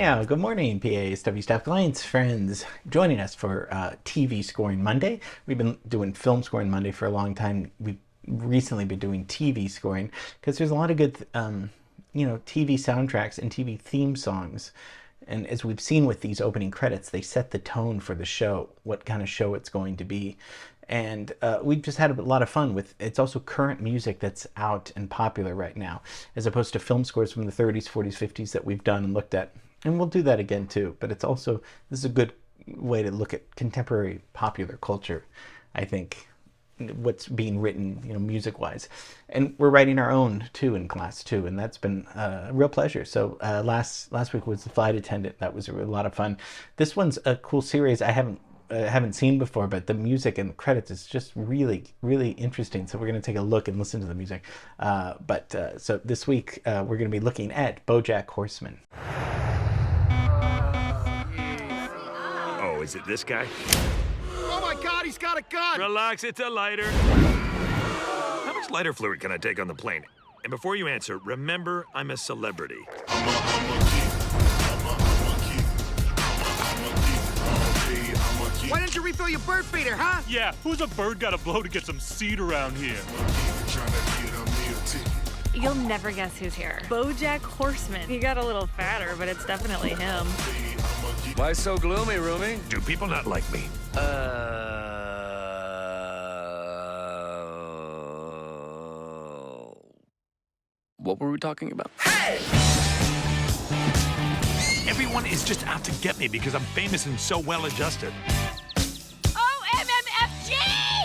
now, good morning, PASW staff, clients, friends, joining us for TV Scoring Monday. We've been doing Film Scoring Monday for a long time. We've recently been doing TV scoring because there's a lot of good, TV soundtracks and TV theme songs. And as we've seen with these opening credits, they set the tone for the show, what kind of show it's going to be. And we've just had a lot of fun with, it's also current music that's out and popular right now, as opposed to film scores from the 30s, 40s, 50s that we've done and looked at. And we'll do that again too, but it's also, this is a good way to look at contemporary popular culture, I think, what's being written, music-wise. And we're writing our own too in class too, and that's been a real pleasure. So last week was The Flight Attendant. That was a lot of fun. This one's a cool series I haven't seen before, but the music and the credits is just really, really interesting. So we're going to take a look and listen to the music. So this week we're going to be looking at BoJack Horseman. Oh, is it this guy? Oh my God, he's got a gun! Relax, it's a lighter. How much lighter fluid can I take on the plane? And before you answer, remember I'm a celebrity. Why didn't you refill your bird feeder, huh? Yeah, who's a bird got to blow to get some seed around here? You'll never guess who's here. BoJack Horseman. He got a little fatter, but it's definitely him. Why so gloomy, Rumi? Do people not like me? What were we talking about? Hey! Everyone is just out to get me because I'm famous and so well-adjusted. OMMFG!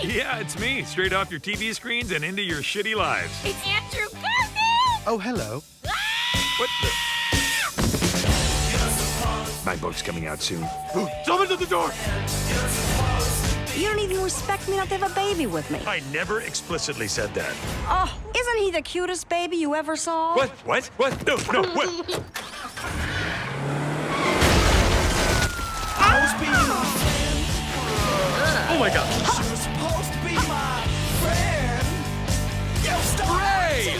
Yeah, it's me, straight off your TV screens and into your shitty lives. It's Andrew Garfield! Oh, hello. What the? My book's coming out soon. Someone at the door! You don't even respect me not to have a baby with me. I never explicitly said that. Oh, isn't he the cutest baby you ever saw? What? No, what? Oh my God. Ray!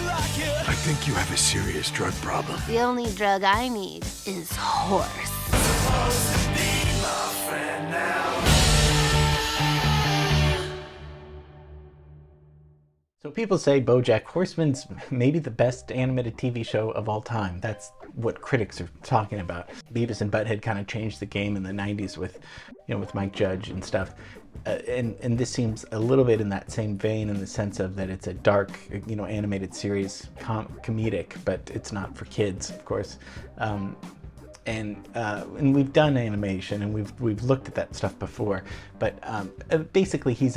I think you have a serious drug problem. The only drug I need is horse. So people say BoJack Horseman's maybe the best animated TV show of all time. That's what critics are talking about. Beavis and Butthead kind of changed the game in the 90s with Mike Judge and stuff. And this seems a little bit in that same vein in the sense of that it's a dark, animated series, comedic, but it's not for kids, of course. And we've done animation and we've looked at that stuff before, but basically he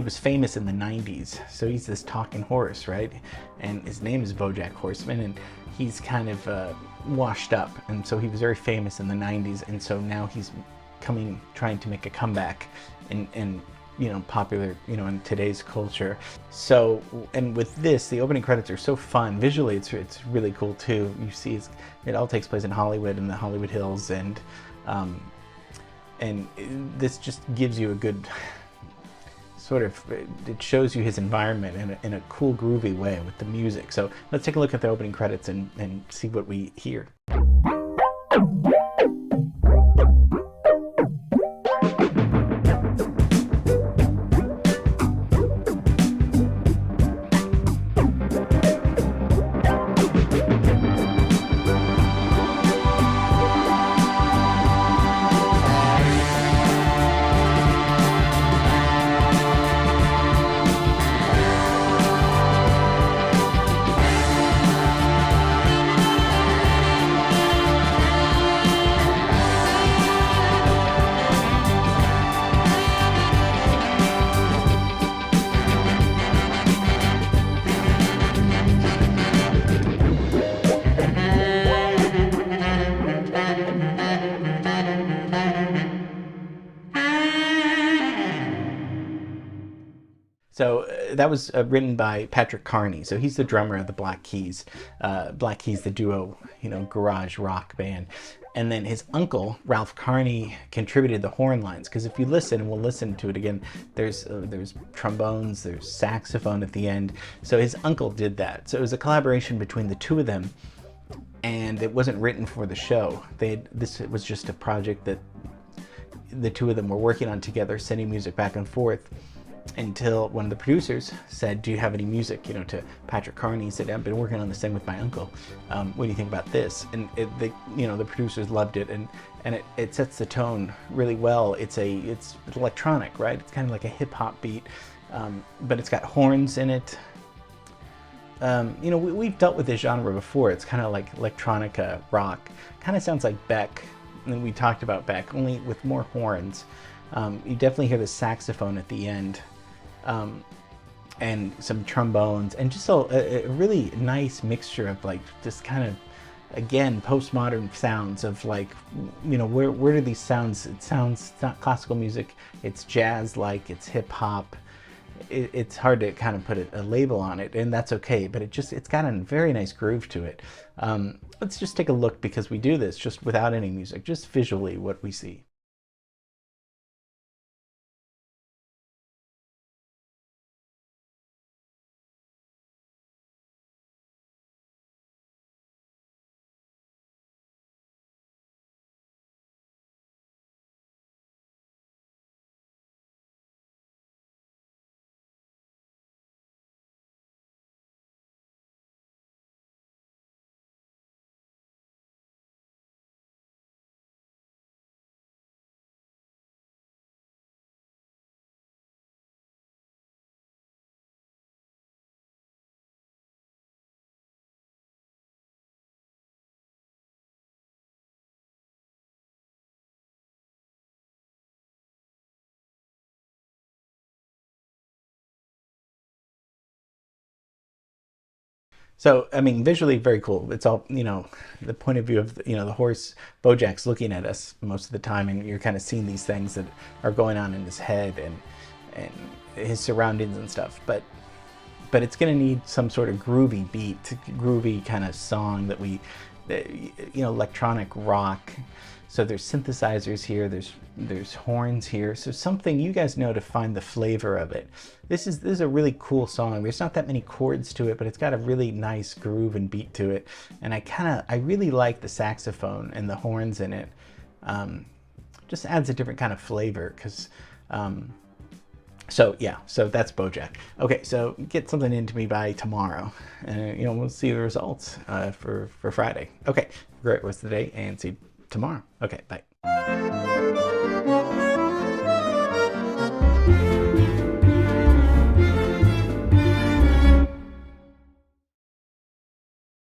was famous in the 90s, so he's this talking horse, right? And his name is BoJack Horseman, and he's kind of washed up, and so he was very famous in the 90s, and so now he's trying to make a comeback and popular, in today's culture. So, and with this, the opening credits are so fun. Visually, it's really cool too. You see, it all takes place in Hollywood and the Hollywood Hills, and this just gives you a good sort of, it shows you his environment in a cool, groovy way with the music. So let's take a look at the opening credits and see what we hear. So that was written by Patrick Carney. So he's the drummer of the Black Keys. Black Keys, the duo, garage rock band. And then his uncle, Ralph Carney, contributed the horn lines. Because if you listen, and we'll listen to it again, there's trombones, there's saxophone at the end. So his uncle did that. So it was a collaboration between the two of them. and it wasn't written for the show. This was just a project that the two of them were working on together, sending music back and forth, until one of the producers said, do you have any music, to Patrick Carney. He said, I've been working on this thing with my uncle. What do you think about this? And the producers loved it, and it sets the tone really well. It's electronic, right? It's kind of like a hip hop beat, but it's got horns in it. We've dealt with this genre before. It's kind of like electronica rock. Kind of sounds like Beck, and we talked about Beck, only with more horns. You definitely hear the saxophone at the end, and some trombones, and just a really nice mixture of like just kind of, again, postmodern sounds of like, where do these sounds? It's not classical music. It's jazz-like. It's hip hop. It's hard to kind of put a label on it, and that's okay, but it's got a very nice groove to it. Let's just take a look, because we do this just without any music, just visually what we see. So, I mean, visually very cool. It's all, the point of view of, the horse, BoJack's looking at us most of the time, and you're kind of seeing these things that are going on in his head and his surroundings and stuff. But it's going to need some sort of groovy beat, groovy kind of song that electronic rock. So there's synthesizers here, there's horns here. So something you guys know to find the flavor of it. This is a really cool song. There's not that many chords to it, but it's got a really nice groove and beat to it. And I really like the saxophone and the horns in it. Just adds a different kind of flavor, because so that's BoJack. Okay, so get something into me by tomorrow, and we'll see the results for Friday. Okay, great rest of the day, and see you tomorrow. Okay, bye.